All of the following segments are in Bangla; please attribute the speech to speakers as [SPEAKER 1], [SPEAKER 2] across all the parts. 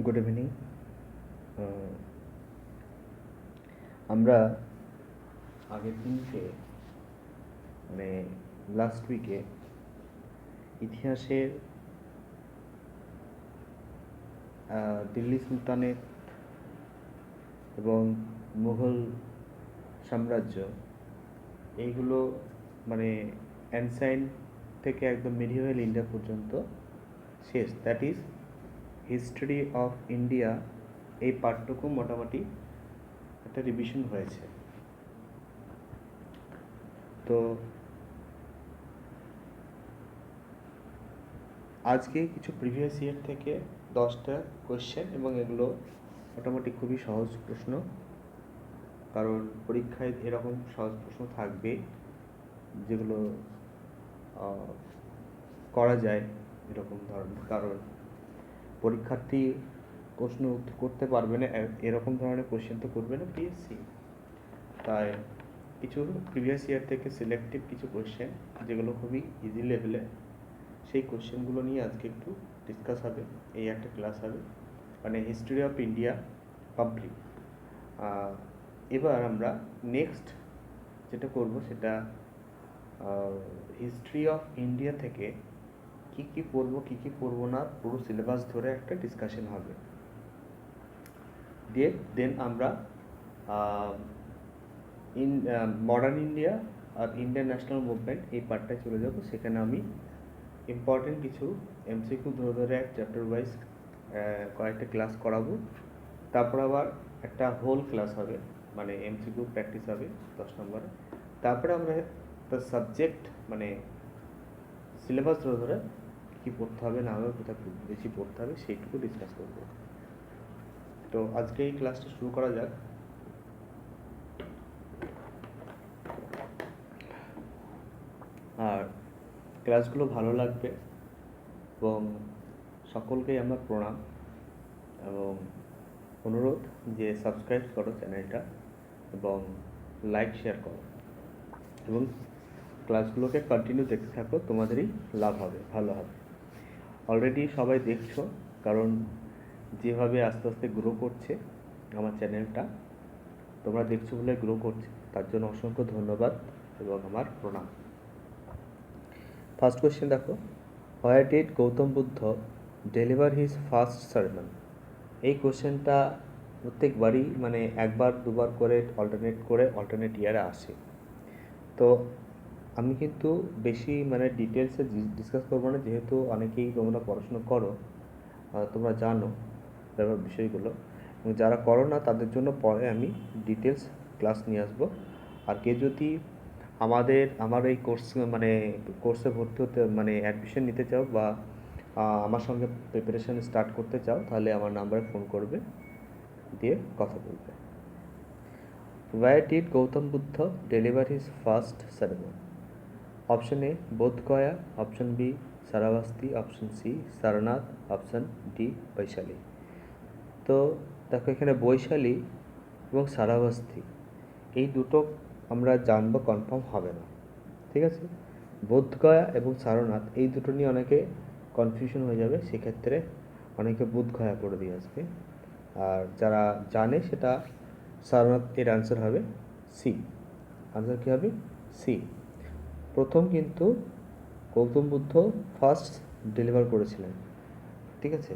[SPEAKER 1] Good evening. আমরা আগের দিনকে মানে লাস্ট উইকে ইতিহাসের দিল্লি সুলতানেট এবং মুঘল সাম্রাজ্য এইগুলো মানে অ্যানসাইন্ট থেকে একদম মিডিয়েভাল ইন্ডিয়া পর্যন্ত শেষ, that is history of India. এই পার্টটুকু মোটামুটি একটা রিভিশন হয়েছে। তো আজকে কিছু প্রিভিয়াস ইয়ার থেকে 10টা কোয়েশ্চেন, এবং এগুলো মোটামুটি খুবই সহজ প্রশ্ন, কারণ পরীক্ষায় এরকম সহজ প্রশ্ন থাকবে যেগুলো করা যায় এরকম ধরনের, কারণ পরীক্ষার্থী প্রশ্ন উত্তর করতে পারবে না এরকম ধরনের কোয়েশ্চেন তো করবে না পিএসসি। তাই কিছু প্রিভিয়াস ইয়ার থেকে সিলেক্টিভ কিছু কোয়েশ্চেন যেগুলো খুবই ইজি লেভেলে, সেই কোয়েশ্চেনগুলো নিয়ে আজকে একটু ডিসকাস হবে। এই একটা ক্লাস হবে, মানে হিস্ট্রি অফ ইন্ডিয়া কমপ্লিট। এবার আমরা নেক্সট যেটা করব সেটা হিস্ট্রি অফ ইন্ডিয়া থেকে কী কী পড়বো কী কী পড়বো না পুরো সিলেবাস ধরে একটা ডিসকাশন হবে। দেন আমরা মডার্ন ইন্ডিয়া আর ইন্ডিয়ান ন্যাশনাল মুভমেন্ট এই পার্টটায় চলে যাব। সেখানে আমি ইম্পর্টেন্ট কিছু এমসিকিউ ধরে ধরে এক চ্যাপ্টার ওয়াইজ কয়েকটা ক্লাস করাবো। তারপর আবার একটা হোল ক্লাস হবে, মানে এমসিকিউ প্র্যাকটিস হবে 10 নম্বরে। তারপরে আমরা দ্য সাবজেক্ট মানে সিলেবাস ধরে ধরে কী পড়তে হবে না হবে, কোথায় বেশি পড়তে হবে সেইটুকু ডিসকাস করবো। তো আজকে এই ক্লাসটা শুরু করা যাক। আর ক্লাসগুলো ভালো লাগবে এবং সকলকেই আমার প্রণাম এবং অনুরোধ যে সাবস্ক্রাইব করো চ্যানেলটা এবং লাইক শেয়ার করো এবং ক্লাসগুলোকে কন্টিনিউ দেখতে থাকো, তোমাদেরই লাভ হবে, ভালো হবে। অলরেডি সবাই দেখছো, কারণ যেভাবে আস্তে আস্তে গ্রো করছে আমার চ্যানেলটা, তোমরা দেখছো বলে গ্রো করছে, তার জন্য অসংখ্য ধন্যবাদ এবং আমার প্রণাম। ফার্স্ট কোয়েশ্চেন দেখো, where did Gautam Buddha deliver his first সারমন? এই কোয়েশ্চেনটা প্রত্যেকবারই মানে একবার দুবার করে অল্টারনেট ইয়ারে আসে। তো আমি কিন্তু বেশি মানে ডিটেলসে ডিসকাস করবো না, যেহেতু অনেকেই তোমরা পড়াশুনো করো, তোমরা জানো ব্যাপার বিষয়গুলো, এবং যারা করো না তাদের জন্য পরে আমি ডিটেলস ক্লাস নিয়ে আসবো। আর কেউ যদি আমার এই কোর্সে ভর্তি হতে মানে অ্যাডমিশন নিতে চাও বা আমার সঙ্গে প্রিপারেশান স্টার্ট করতে চাও, তাহলে আমার নাম্বারে ফোন করবে, দিয়ে কথা বলবে। Where did Gautam Buddha deliver his first sermon? Option A Bodh Gaya, option B Shravasti, option C Sarnath, option D Vaishali. তো দেখো এখানে বৈশালী এবং সারাভাস্তি এই দুটো আমরা জানবো, কনফার্ম হবে না, ঠিক আছে। বোধগয়া এবং সারনাথ এই দুটো নিয়ে অনেকে কনফিউশন হয়ে যাবে, সেক্ষেত্রে অনেকে বোধগয়া করে দিয়ে আসবে। আর যারা জানে সেটা সারনাথ, এর আনসার হবে সি। আনসার কী হবে? সি। প্রথম কিন্তু গৌতম বুদ্ধ ফার্স্ট ডেলিভার করেছিলেন, ঠিক আছে।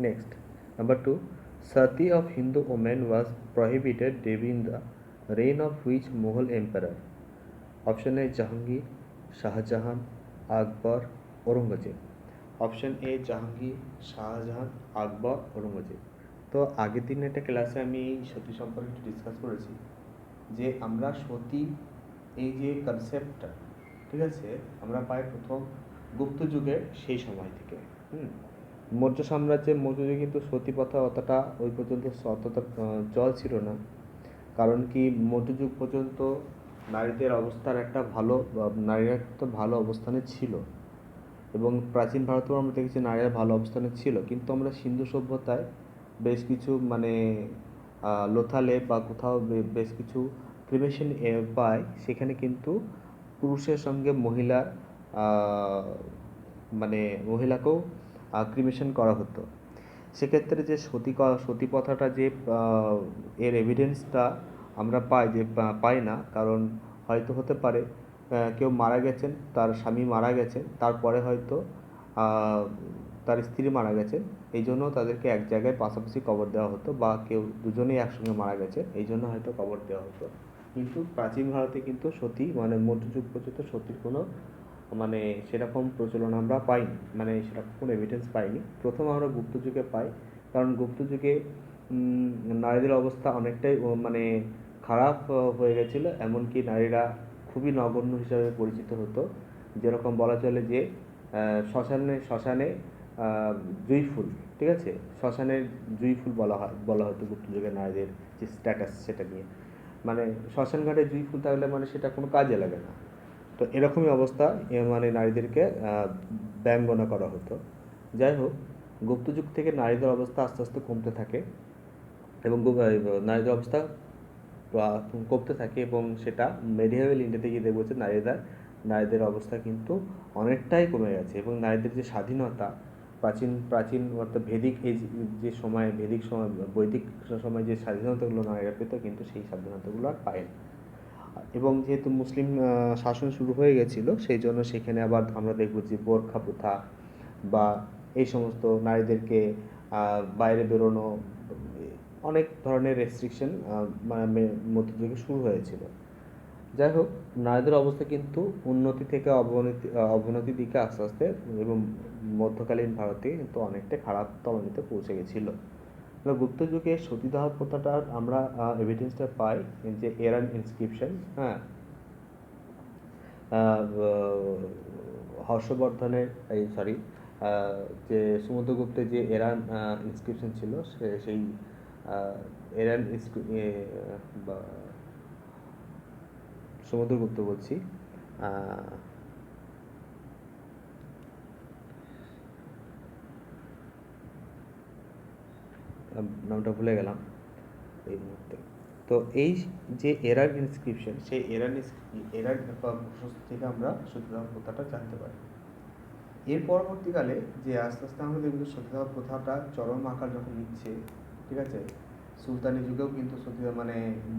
[SPEAKER 1] Next number 2, sati of Hindu women was prohibited during the reign of which Mughal emperor? Option A Jahangir, Shahjahan, Akbar, Aurangzeb. Option A Jahangir, Shahjahan, Akbar, Aurangzeb. তো আগের দিন একটা ক্লাসে আমি এই সতী সম্পর্কে একটু ডিসকাস করেছি যে আমরা সতী এই যে কনসেপ্টটা, ঠিক আছে, আমরা পাই প্রথম গুপ্ত যুগের সেই সময় থেকে। মৌর্য সাম্রাজ্যের মধ্যযুগে কিন্তু সতী প্রথা অতটা ওই পর্যন্ত অতটা চল ছিল না, কারণ কি মধ্যযুগ পর্যন্ত নারীদের অবস্থার একটা নারীরা একটা ভালো অবস্থানে ছিল, এবং প্রাচীন ভারতেও আমরা দেখেছি নারীরা ভালো অবস্থানে ছিল। কিন্তু আমরা সিন্ধু সভ্যতায় বেশ কিছু মানে লোথালে বা কোথাও বেশ কিছু ক্রিমেশন পাই, সেখানে কিন্তু পুরুষের সঙ্গে মহিলাকেও ক্রিমেশন করা হতো। সেক্ষেত্রে যে সতী প্রথাটা যে এর এভিডেন্সটা আমরা পাই না, কারণ হয়তো হতে পারে কেউ মারা গেছেন, তার স্বামী মারা গেছেন, তারপরে হয়তো তার স্ত্রী মারা গেছে, এই জন্য তাদেরকে এক জায়গায় পাশাপাশি কবর দেওয়া হতো, বা কেউ দুজনেই একসঙ্গে মারা গেছে এই জন্য হয়তো কবর দেওয়া হতো। কিন্তু প্রাচীন ভারতে কিন্তু সতী মানে মধ্যযুগ পর্যন্ত সতীর কোনো মানে সেরকম প্রচলন আমরা পাইনি, মানে সেরকম কোনো এভিডেন্স পাইনি। প্রথম আমরা গুপ্ত যুগে পাই, কারণ গুপ্ত যুগে নারীদের অবস্থা অনেকটাই মানে খারাপ হয়ে গেছিলো, এমনকি নারীরা খুবই নগণ্য হিসাবে পরিচিত হতো। যেরকম বলা চলে যে শ্মশানে জুঁই ফুল, ঠিক আছে, শ্মশানের জুঁই ফুল বলা হতো গুপ্ত যুগে নারীদের যে স্ট্যাটাস সেটা নিয়ে, মানে শ্মশান ঘাটে জুঁই ফুল থাকলে মানে সেটা কোনো কাজে লাগে না। তো এরকমই অবস্থা, মানে নারীদেরকে ব্যঙ্গনা করা হতো। যাই হোক, গুপ্তযুগ থেকে নারীদের অবস্থা আস্তে আস্তে কমতে থাকে, এবং নারীদের অবস্থা কমতে থাকে, এবং সেটা মেডিয়েভাল ইন্ডিয়াতে গিয়ে দেখবো যে নারীদের অবস্থা কিন্তু অনেকটাই কমে গেছে, এবং নারীদের যে স্বাধীনতা প্রাচীন অর্থাৎ বৈদিক সময় যে স্বাধীনতাগুলো নারীরা পেত, কিন্তু সেই স্বাধীনতাগুলো আর পায় না। এবং যেহেতু মুসলিম শাসন শুরু হয়ে গেছিল, সেই জন্য সেখানে আবার আমরা দেখব যে বোরখা প্রথা বা এই সমস্ত নারীদেরকে বাইরে বেরোনো, অনেক ধরনের রেস্ট্রিকশন মানে মধ্যযুগে শুরু হয়েছিল। যাই হোক, নারীদের অবস্থা কিন্তু উন্নতি থেকে অবনতির দিকে আস্তে আস্তে, এবং মধ্যকালীন ভারতে কিন্তু অনেকটা খারাপ তলানিতে পৌঁছে গেছিল। গুপ্ত যুগে সতীদাহ প্রথাটার আমরা এভিডেন্সটা পাই যে এরান ইনস্ক্রিপশন, হ্যাঁ, হর্ষবর্ধনের যে সমুদ্রগুপ্তের যে এরান ইনস্ক্রিপশন ছিল, সেই এরান বা সমুদ্রগুপ্ত বলছি, নামটা ভুলে গেলাম এই মুহূর্তে। তো এই যে এরার ইনস্ক্রিপশন, সেই এরার থেকে আমরা সতীদাহ প্রথাটা জানতে পারি। এর পরবর্তীকালে যে আস্তে আস্তে আমরা দেখব সতীদাহ প্রথাটা চরম আকার যখন নিচ্ছে, ঠিক আছে, সুলতানি যুগেও কিন্তু সতীদাহ মানে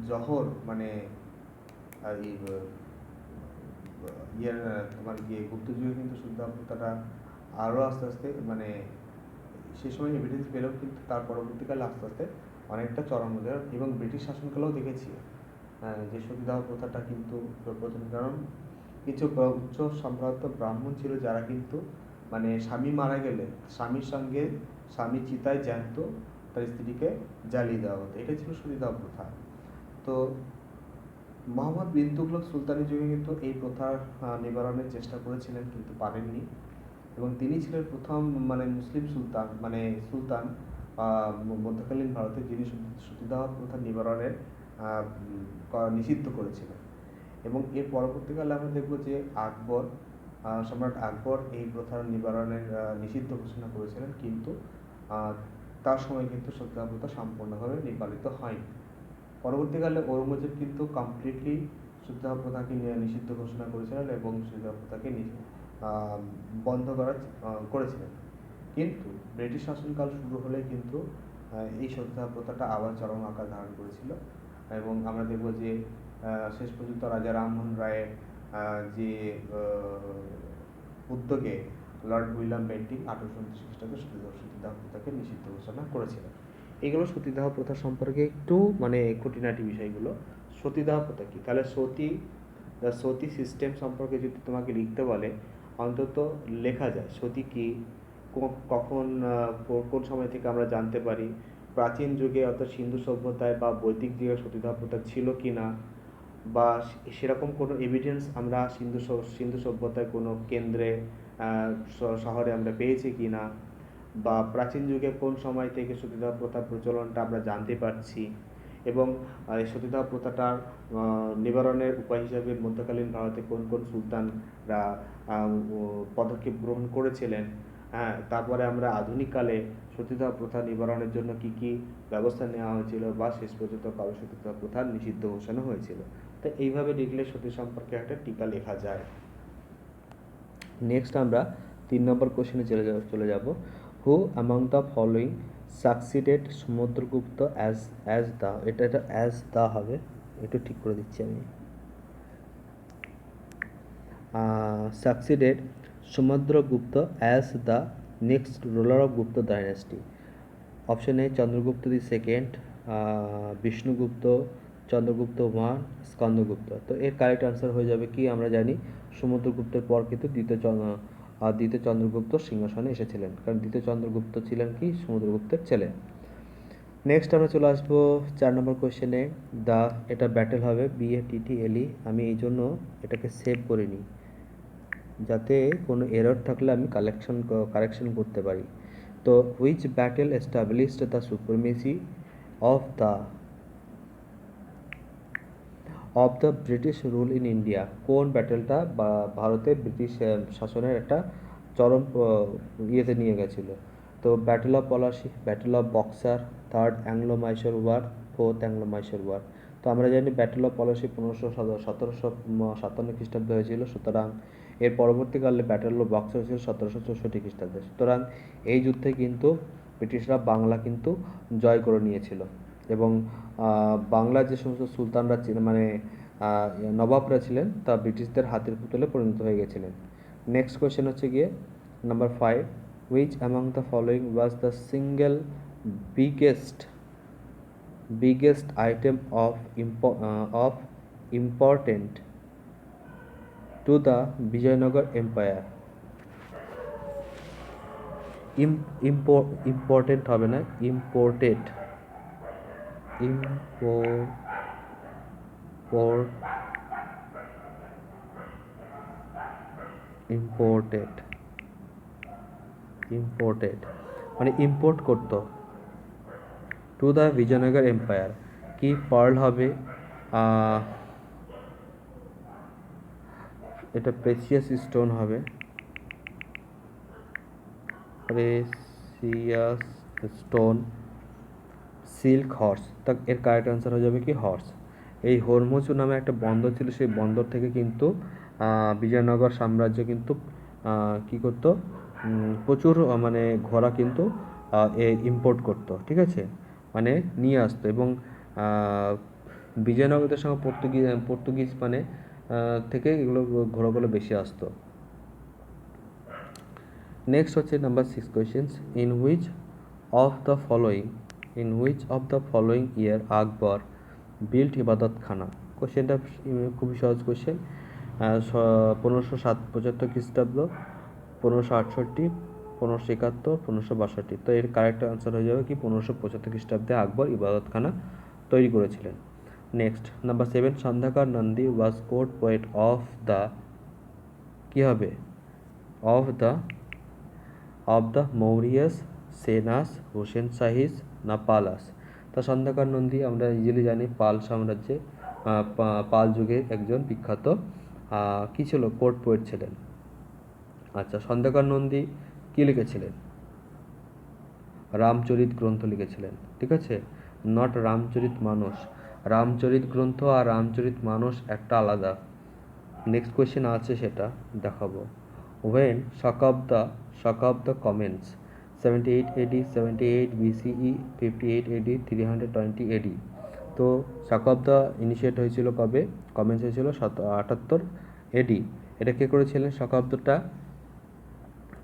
[SPEAKER 1] জহর মানে তোমার গিয়ে গুপ্ত যুগে কিন্তু সতীদাহ প্রথাটা আরও আস্তে আস্তে মানে সে সময় এভিডেন্স পেলেও কিন্তু তার পরবর্তীকালে আস্তে আস্তে অনেকটা চরম হয়ে যায়। এবং ব্রিটিশ শাসনকালেও দেখেছি যে সতীদাহ প্রথাটা কিন্তু প্রচলন, কারণ কিছু উচ্চ সম্ভ্রান্ত ব্রাহ্মণ ছিল যারা কিন্তু মানে স্বামী মারা গেলে স্বামী চিতায় জ্যান্ত তার স্ত্রীকে জ্বালিয়ে দেওয়া হতো, এটা ছিল সতীদাহ প্রথা। তো মোহাম্মদ বিন তুগলক সুলতানি যুগে কিন্তু এই প্রথার নিবারণের চেষ্টা করেছিলেন, কিন্তু পারেননি, এবং তিনি ছিলেন প্রথম মানে মুসলিম সুলতান মধ্যকালীন ভারতে যিনি সতীদাহ প্রথা নিবারণের নিষিদ্ধ করেছিলেন। এবং এর পরবর্তীকালে আমরা দেখব যে সম্রাট আকবর এই প্রথার নিবারণের নিষিদ্ধ ঘোষণা করেছিলেন, কিন্তু তার সময় কিন্তু সতীদাহ প্রথা সম্পূর্ণভাবে নিপালিত হয়নি। পরবর্তীকালে ঔরঙ্গজেব কিন্তু কমপ্লিটলি সতীদাহ প্রথাকে নিষিদ্ধ ঘোষণা করেছিলেন, এবং সতীদাহ প্রথাকে বন্ধ করেছিলেন। কিন্তু ব্রিটিশ শাসনকাল শুরু হলে কিন্তু এই সতীদাহ প্রথাটা আবার চরম আকার ধারণ করেছিল, এবং আমরা দেখব যে শেষ পর্যন্ত রাজা রামমোহন রায়ের যে উদ্যোগে লর্ড উইলিয়াম বেন্টিং 1829 খ্রিস্টাব্দে সতীদাহ প্রথাকে নিষিদ্ধ ঘোষণা করেছিলেন। এগুলো সতীদাহ প্রথা সম্পর্কে একটু মানে খুঁটিনাটি বিষয়গুলো। সতীদাহ প্রথা কি, তাহলে সতী সিস্টেম সম্পর্কে যদি তোমাকে লিখতে বলে, অন্তত লেখা যায় সতী কি, কখন কোন সময় থেকে আমরা জানতে পারি, প্রাচীন যুগে অর্থাৎ সিন্ধু সভ্যতায় বা বৈদিক যুগে সতীদাহ প্রথা ছিল কি না, বা সেরকম কোনো এভিডেন্স আমরা সিন্ধু সভ্যতায় কোনো কেন্দ্রে শহরে আমরা পেয়েছি কি না, বা প্রাচীন যুগে কোন সময় থেকে সতীদাহ প্রথার প্রচলনটা আমরা জানতে পারছি, এবং এই সতীদাহ প্রথাটার নিবারণের উপায় হিসাবে মধ্যকালীন ভারতে কোন কোন সুলতানরা পদক্ষেপ গ্রহণ করেছিলেন, হ্যাঁ, তারপরে আমরা আধুনিককালে সতীদাহ প্রথা নিবারণের জন্য কি কি ব্যবস্থা নেওয়া হয়েছিল, বা শেষ পর্যন্ত কবে সতীদাহ প্রথা নিষিদ্ধ ঘোষণা হয়েছিল। তো এইভাবে লিখলে সতী সম্পর্কে একটা টিকা লেখা যায়। নেক্সট আমরা 3 নম্বর কোশ্চেনে চলে যাব। হু among the following succeeded Samudragupta as the, এটা অ্যাজ দ্য হবে, একটু ঠিক করে দিচ্ছি আমি। succeeded Samudragupta as the next ruler of Gupta dynasty. Option A Chandragupta the second, Vishnugupta, Chandragupta one, Skandagupta. তো এর কারেক্ট আনসার হয়ে যাবে কি, আমরা জানি সমুদ্রগুপ্তের পর কিন্তু দ্বিতীয় চন্দ্রগুপ্ত সিংহাসনে এসেছিলেন, কারণ দ্বিতীয় চন্দ্রগুপ্ত ছিলেন কি সমুদ্রগুপ্তের ছেলে। নেক্সট আমরা চলে আসবো 4 নম্বর কোয়েশ্চেনে। এটা ব্যাটেল হবে, BATTLE। আমি এই জন্য এটাকে সেভ করিনি, যাতে কোনো এরর থাকলে আমি কারেকশন করতে পারি। তো which battle established the supremacy of the British rule in India? কোন ব্যাটেলটা ভারতে ব্রিটিশ শাসনের একটা চরম ইয়েতে নিয়ে গেছিল? তো battle of Plassey, battle of Buxar, third Anglo Mysore war, fourth Anglo Mysore war. তো আমরা জানি ব্যাটেল অফ পলাশি 1757 খ্রিস্টাব্দে হয়েছিল, সুতরাং এর পরবর্তীকালে ব্যাটেল অফ বক্সার হয়েছিল 1764 খ্রিস্টাব্দে। সুতরাং এই যুদ্ধে কিন্তু ব্রিটিশরা বাংলা কিন্তু জয় করে নিয়েছিল, এবং বাংলার যে সমস্ত সুলতানরা ছিলেন, মানে নবাবরা ছিলেন, তা ব্রিটিশদের হাতের পুতুলে পরিণত হয়ে গেছিলেন। নেক্সট কোয়েশ্চেন হচ্ছে গিয়ে number 5, which among the following was the single biggest item of important to the Vijayanagar Empire? Important হবে না, ইম্পোর্টেড, ইম্পোর্টেড মানে ইম্পোর্ট করতো, টু দ্য বিজয়নগর এম্পায়ার। কি পার্ল হবে, এটা প্রেসিয়াস স্টোন হবে, প্রেসিয়াস স্টোন, সিল্ক, হর্স। তা এর কারেক্ট আনসার হয়ে যাবে কি হর্স। এই হরমুজ নামে একটা বন্দর ছিল, সেই বন্দর থেকে কিন্তু বিজয়নগর সাম্রাজ্য কিন্তু কি করতো, প্রচুর মানে ঘোড়া কিন্তু ইম্পোর্ট করতো, ঠিক আছে, মানে নিয়ে আসতো, এবং বিজয়নগরের সঙ্গে পর্তুগিজ মানে থেকে এগুলো ঘোড়াগুলো বেশি আসতো। নেক্সট হচ্ছে number 6 questions, in which of the following year Akbar built Ibadatkhana? কোশ্চেনটা খুবই সহজ কোশ্চেন। 1575 খ্রিস্টাব্দ, 1568, 1571, 1562। তো এর কারেক্ট আনসার হয়ে যাবে কি 1575 খ্রিস্টাব্দে আকবর ইবাদতখানা তৈরি করেছিলেন। Next number 7, Sandhyakar Nandi was court poet of the, কী হবে, অফ দ্য মৌরিয়াস, সেনাস, হোসেন শাহিস, না পালাস? তা সন্ধ্যাকর নন্দী আমরা ইজিলি জানি পাল সাম্রাজ্যে পাল যুগের একজন বিখ্যাত কী ছিল, কোর্ট পোয়েট ছিলেন। আচ্ছা, সন্ধ্যাকর নন্দী কী লিখেছিলেন? রামচরিত গ্রন্থ লিখেছিলেন, ঠিক আছে, নট রামচরিত মানস। রামচরিত গ্রন্থ আর রামচরিত মানস একটা আলাদা। নেক্সট কোয়েশ্চেন আছে, সেটা দেখাবো। When Shakabda comments 78 AD, 78 BCE, 58 AD, 320 AD। তো শাকাব্দা ইনিশিয়েট হয়েছিল কবে, কমেন্স হয়েছিল 78 AD। এটা কে করেছিলেন, শাকাব্দটা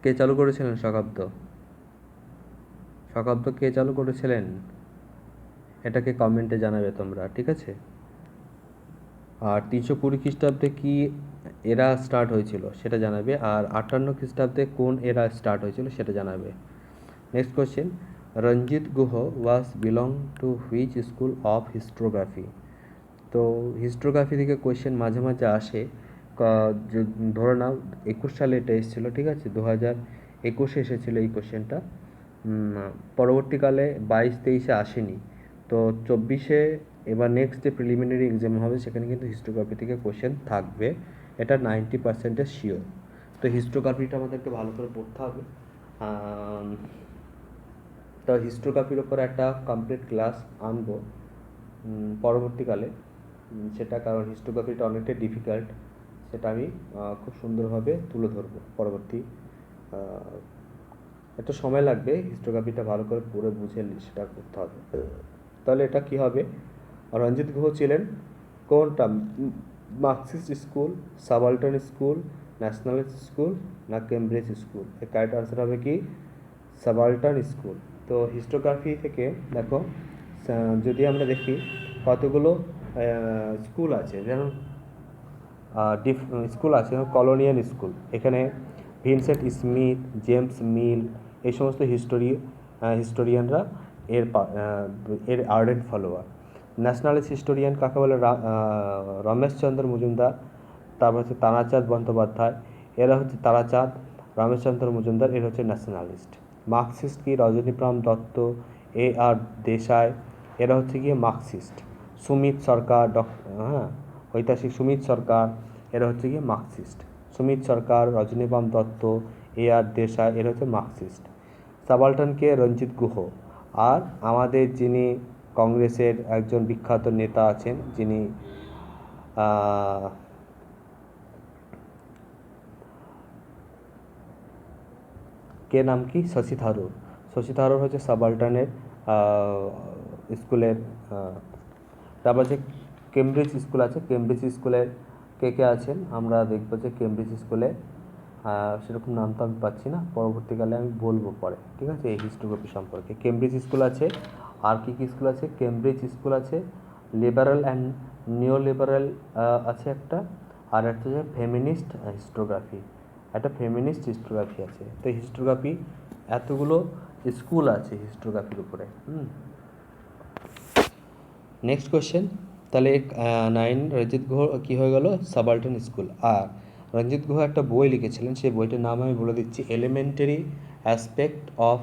[SPEAKER 1] কে চালু করেছিলেন? শাকাব্দ কে চালু করেছিলেন, এটাকে কমেন্টে জানাবে তোমরা, ঠিক আছে। আর 320 খ্রিস্টাব্দে কি এরা স্টার্ট হয়েছিল সেটা জানাবে, আর 58 খ্রিস্টাব্দে কোন এরা স্টার্ট হয়েছিল সেটা জানাবে। Next question, Ranjit Guha was belong to which school of historiography? তো হিস্টোগ্রাফি থেকে কোয়েশ্চেন মাঝে মাঝে আসে, ধরে নাও 21 সালে এটা এসেছিলো, ঠিক আছে, 2021 এসেছিলো এই কোয়েশ্চেনটা, পরবর্তীকালে 22-23 আসেনি, তো 24 এবার নেক্সট যে প্রিলিমিনারি এক্সাম হবে সেখানে কিন্তু হিস্টোগ্রাফি থেকে কোয়েশ্চেন থাকবে, এটা 90% শিওর। তো হিস্টোগ্রাফিটা আমাদেরকে ভালো করে পড়তে হবে। তো হিস্টোগ্রাফির ওপর একটা কমপ্লিট ক্লাস আনবো পরবর্তীকালে, সেটা কারণ হিস্টোগ্রাফিটা অনেকটাই ডিফিকাল্ট, সেটা আমি খুব সুন্দরভাবে তুলে ধরবো পরবর্তী একটু সময় লাগবে, হিস্টোগ্রাফিটা ভালো করে পড়ে বুঝে সেটা করতে হবে। তাহলে এটা কি হবে? রঞ্জিত গুহ ছিলেন কোনটা? Marxist school, subaltern school, nationalist school না কেমব্রিজ স্কুল? এর কারেক্ট আনসার হবে কি সাবাল্টার্ন স্কুল। তো হিস্টোগ্রাফি থেকে দেখো, যদি আমরা দেখি কতগুলো স্কুল আছে, যেমন স্কুল আছে, কলোনিয়াল স্কুল, এখানে ভিনসেন্ট স্মিথ, জেমস মিল, এই সমস্ত হিস্টোরিয়ানরা এর আর্ডেন্ট ফলোয়ার। ন্যাশনালিস্ট হিস্টোরিয়ান কাকে বলে? রমেশচন্দ্র মজুমদার, তারপর হচ্ছে তারাচাঁদ বন্দ্যোপাধ্যায়, এরা হচ্ছে তারাচাঁদ, রমেশচন্দ্র মজুমদার, এরা হচ্ছে ন্যাশনালিস্ট। মার্কসিস্ট কি? রজনীপ্রাম দত্ত, আর দেশাই, এরা হচ্ছে গিয়ে মার্কসিস্ট। সুমিত সরকার, ঐতিহাসিক সুমিত সরকার, এরা হচ্ছে গিয়ে মার্কসিস্ট। সুমিত সরকার, রজনীপ্রাম দত্ত, আর দেশাই, এরা হচ্ছে মার্কসিস্ট। সাবাল্টার্নকে রঞ্জিত গুহ। আর আমাদের যিনি কংগ্রেসের একজন বিখ্যাত নেতা আছেন, যিনি কে নাম কি? শশী থারুর। শশী থারুর হচ্ছে সাবাল্টার্নের স্কুলের। তারপর যে কেমব্রিজ স্কুল আছে, কেমব্রিজ স্কুলের কে কে আছেন আমরা দেখবো যে কেমব্রিজ স্কুলে সেরকম নাম তো আমি পাচ্ছি না, পরবর্তীকালে আমি বলবো পরে, ঠিক আছে, এই হিস্টোগ্রাফি সম্পর্কে। কেমব্রিজ স্কুল আছে, আর কি কি স্কুল আছে? কেমব্রিজ স্কুল আছে, লিবারাল অ্যান্ড নিও লিবারাল আছে একটা, আর একটা হচ্ছে ফেমিনিস্ট হিস্টোগ্রাফি, একটা ফেমিনিস্ট হিস্টোগ্রাফি আছে। তো হিস্টোগ্রাফি এতগুলো স্কুল আছে হিস্টোগ্রাফির উপরে। নেক্সট কোয়েশ্চেন, তাহলে 9 রঞ্জিত গুহ কী হয়ে গেল? সাবাল্টার্ন স্কুল। আর রঞ্জিত গুহ একটা বই লিখেছিলেন, সেই বইটার নাম আমি বলে দিচ্ছি, elementary aspect of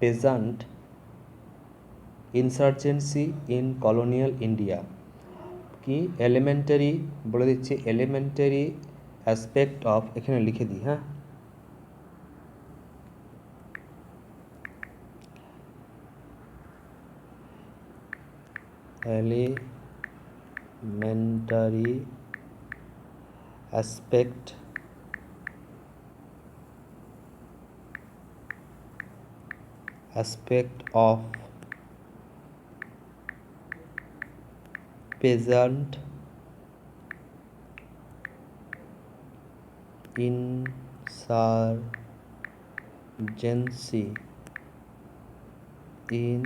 [SPEAKER 1] peasant insurgency in colonial India. কি এলিমেন্টারি? বলে দিচ্ছি, এলিমেন্টারি অ্যাসপেক্ট অফ, এখানে লিখে দিই, হ্যাঁ, elementary aspect of peasant insurgency in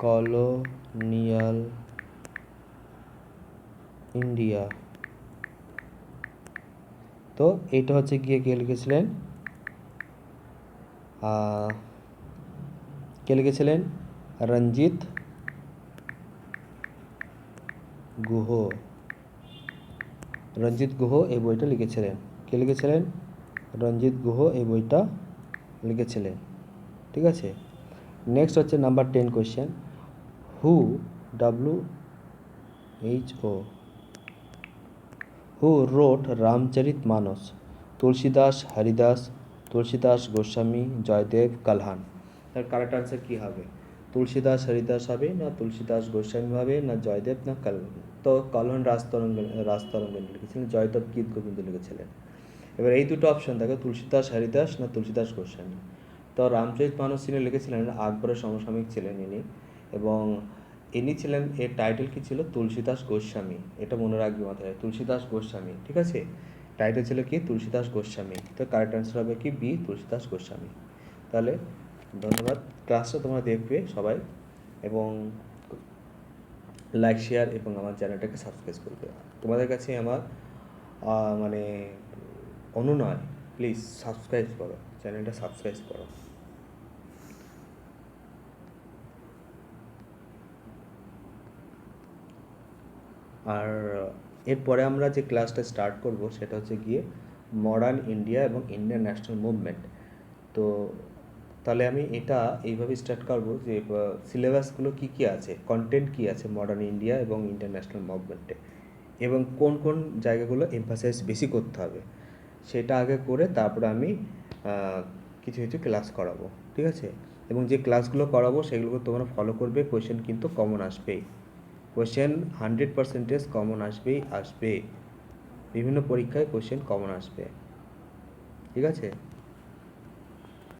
[SPEAKER 1] colonial India. তো এইটা হচ্ছে গিয়ে কে লিখেছিলেন? কে লিখেছিলেন? রঞ্জিত গুহ। রঞ্জিত গুহ এই বইটা লিখেছিলেন। কে লিখেছিলেন? রঞ্জিত গুহ এই বইটা লিখেছিলেন, ঠিক আছে। নেক্সট হচ্ছে নাম্বার 10 কোয়েশ্চেন, হু wrote রামচরিত মানস? তুলসীদাস, হরিদাস, তুলসীদাস গোস্বামী, জয়দেব, কালহান। তার কারেক্ট আনসার কী হবে? তুলসীদাস হরিদাস হবে না তুলসীদাস গোস্বামী হবে না জয়দেব না কালহান? তো কালহান রাজতরঙ্গিনী লিখেছিলেন, জয়দেব গীত গোবিন্দ লিখেছিলেন। এবার এই দুটো অপশন থাকে, তুলসীদাস হরিদাস না তুলসীদাস গোস্বামী। তো রামচরিত মানস তিনি লিখেছিলেন, আকবরের সমসাময়িক ছিলেন ইনি, এবং ইনি ছিলেন, এর টাইটেল কী ছিল? তুলসীদাস গোস্বামী। এটা মনে রাখবি মাথায়, তুলসীদাস গোস্বামী, ঠিক আছে। টাইটেল ছিল কি? তুলসীদাস গোস্বামী। তো কারেক্ট আনসার হবে কি? বি, তুলসীদাস গোস্বামী। তাহলে ধন্যবাদ, ক্লাসটা তোমরা দেখবে সবাই, এবং লাইক, শেয়ার এবং আমার চ্যানেলটাকে সাবস্ক্রাইব করবে। তোমাদের কাছে আমার মানে অনুনয়, প্লিজ সাবস্ক্রাইব করো, চ্যানেলটা সাবস্ক্রাইব করো। আর এরপরে আমরা যে ক্লাসটা স্টার্ট করব সেটা হচ্ছে গিয়ে মডার্ন ইন্ডিয়া এবং ইন্ডিয়ান ন্যাশনাল মুভমেন্ট। তো তাহলে আমি এটা এইভাবে স্টার্ট করবো যে সিলেবাসগুলো কী কী আছে, কন্টেন্ট কী আছে মডার্ন ইন্ডিয়া এবং ইন্ডিয়ান ন্যাশনাল মুভমেন্টে, এবং কোন কোন জায়গাগুলো এমফাসাইজ বেশি করতে হবে সেটা আগে করে তারপরে আমি কিছু কিছু ক্লাস করাবো, ঠিক আছে। এবং যে ক্লাসগুলো করাবো সেগুলোকে তোমরা ফলো করবে, কোয়েশ্চেন কিন্তু কমন আসবেই, কোয়েশ্চেন 100% কমন আসবে, বিভিন্ন পরীক্ষায় কোয়েশ্চেন কমন আসবে, ঠিক আছে।